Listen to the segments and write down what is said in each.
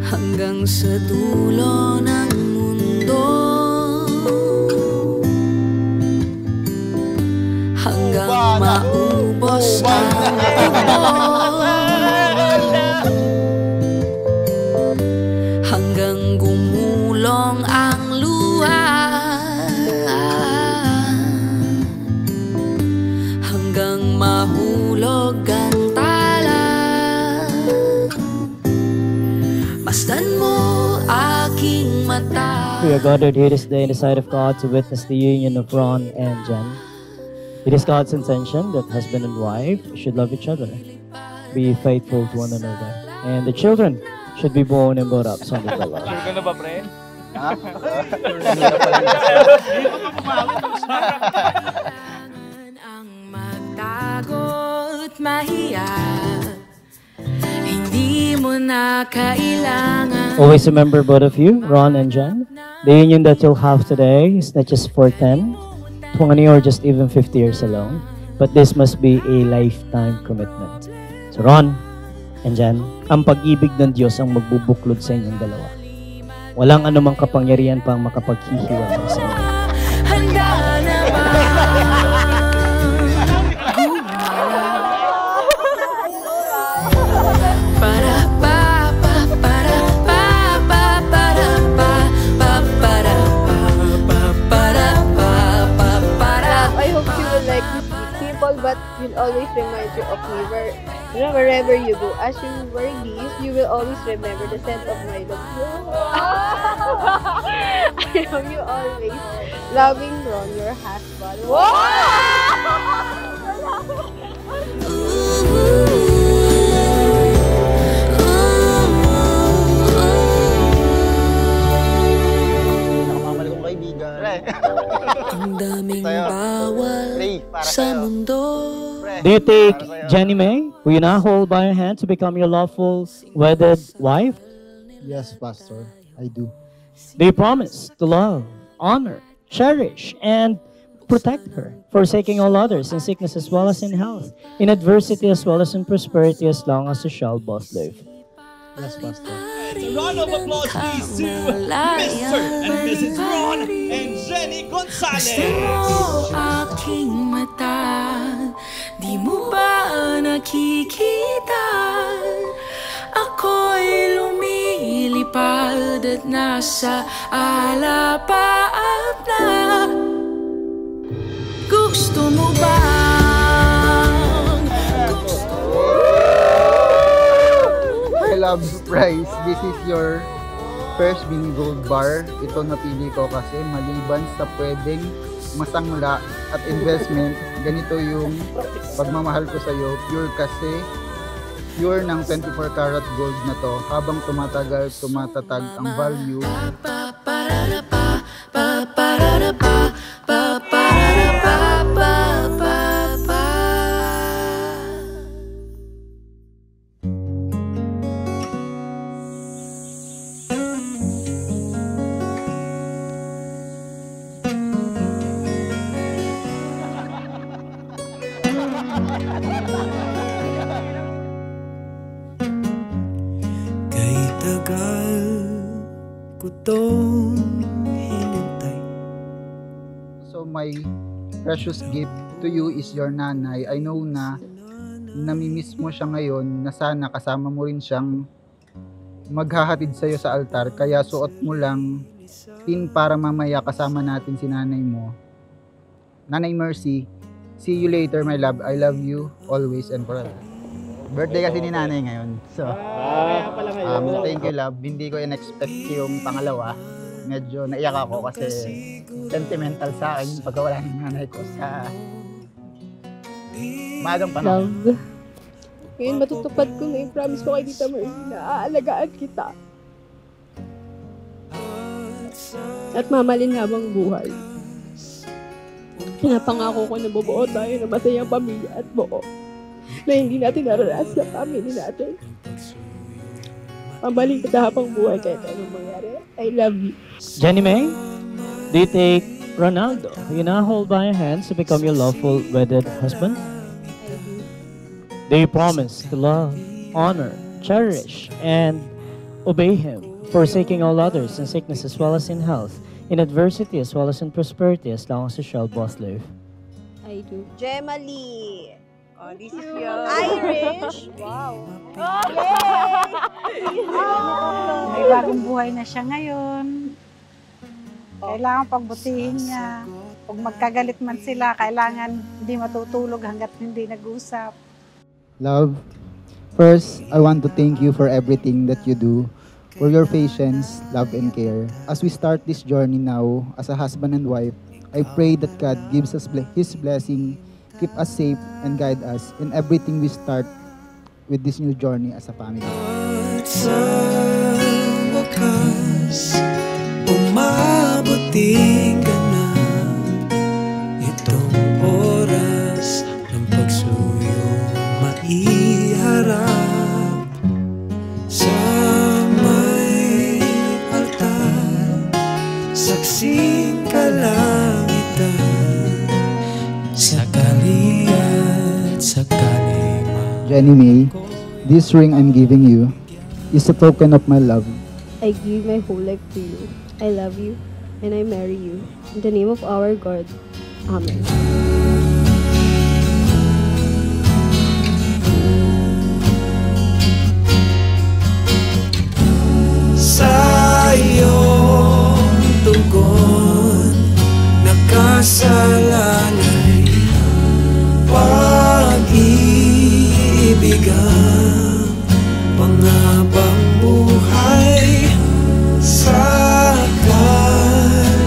hanggang sa dulo ng mundo, hanggang maubos ang tubo, hanggang gumulong ang luha, hanggang mahulog ang tala. Masdan mo aking mata. We are gathered here this day in the sight of God to witness the union of Ron and Jen. It is God's intention that husband and wife should love each other, be faithful to one another, and the children should be born and brought up sa dalawa. Sure ka na ba, pre? Ha? Ang magtagot mahiya, hindi mo na kailangan. Always remember, both of you, Ron and Jen, the union that you'll have today is not just for 10, 20, or just even 50 years alone, but this must be a lifetime commitment. So Ron and Jen, ang pag-ibig ng Diyos ang magbubuklod sa inyong dalawa. Walang anumang kapangyarihan pang makapaghihiwalay sa inyo. Handa na ba? Para pa pa para pa pa para pa pa para pa pa para pa pa para. I hope you will like me people, but will always remind you of me wherever you go. As you wear these, you will always remember the scent of my love. I love you always. Loving Ron, your husband. Nakamamali kong kaibigan. Ang daming bawal sa mundo. Do you take Jenny May, who you now hold by your hand, to become your lawful wedded wife? Yes, Pastor. I do. Do you promise to love, honor, cherish, and protect her, forsaking all others in sickness as well as in health, in adversity as well as in prosperity, as long as you shall both live? Yes, Pastor. A round of applause please to Mr. and Mrs. Ron and Jenny Gonzalez. Gusto mo aking mata, di mo ba nakikita? Ako'y lumilipad at nasa alapaap na. Gusto mo ba? I love surprise. This is your first mini gold bar. Ito napili ko kasi maliban sa pwedeng masangla at investment, ganito yung pagmamahal ko sa'yo. Pure kasi, pure ng 24 karat gold na to. Habang tumatagal, tumatatag ang value. Kay tagal ko tong hinintay. So my precious gift to you is your nanay. I know na namimiss mo siya ngayon, na sana kasama mo rin siyang maghahatid sa'yo sa altar. Kaya suot mo lang pin para mamaya kasama natin si nanay mo. Nanay Mercy, see you later my love. I love you always and forever. Birthday kasi ni nanay ngayon. So, thank you love. Hindi ko in-expect yung pangalawa. Medyo naiyak ako kasi sentimental sa akin yung pagkawala ng nanay ko sa maagang panahon. Love. Ngayon matutupad ko na yung promise ko kay Tita Mercy na aalagaan kita. At mamalin habang buhay. Pinapangako ko na bubuo tayo na masayang pamilya at buo. Na hindi natin naranasan sa family natin. Mamalin kita habang buhay kahit anong mangyari. I love you. Jenny May, do you take Ronaldo, who you now hold by your hands, to become your lawful wedded husband? I do. Do you promise to love, honor, cherish, and Obey him, forsaking all others in sickness as well as in health, in adversity as well as in prosperity, as long as you shall both live. I do. Gemma Lee. Oh, this is your... Irish. Wow. May bagong buhay na siya ngayon. Kailangan pagbutihin niya. Pag magkagalit man sila, kailangan hindi matutulog hanggat hindi nag-usap. Love, first, I want to thank you for everything that you do, for your patience, love, and care. As we start this journey now, as a husband and wife, I pray that God gives us His blessing, keep us safe, and guide us in everything we start with this new journey as a family. At sa wakas, umabuting ka na. Itong oras ng pagsuyo maiharap sa may altar, saksing kalangitan, sakali at sakali man. Jenny May, this ring I'm giving you is a token of my love. I give my whole life to you. I love you, and I marry you. In the name of our God. Amen. Sa iyong tugon, nakasalalay pag-ibig ang panghabang buhay sa kalimang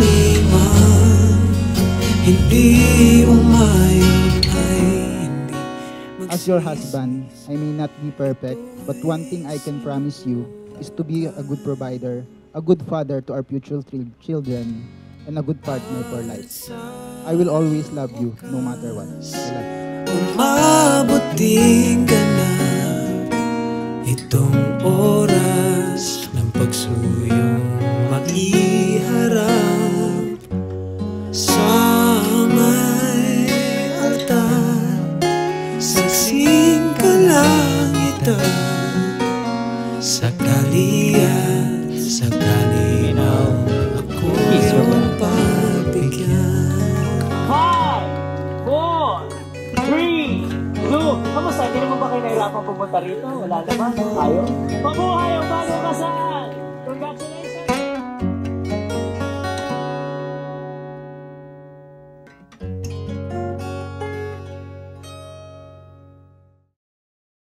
hindi umayon ay hindi As your husband, I may not be perfect, but one thing I can promise you is to be a good provider, a good father to our future children, and a good partner for life. I will always love you, no matter what. I love you. Umabuting ka na. Itong oras ng pagsuyong maiharap sa may altar, saksing kalangitan, sakali at sakali nang ako iyong pagbigyan. 5, 4, 3, 2. Kamusta? Hindi naman ba kayo nahirapan pumunta rito? Wala naman. Tayo. Mabuhay ang bagong kasal!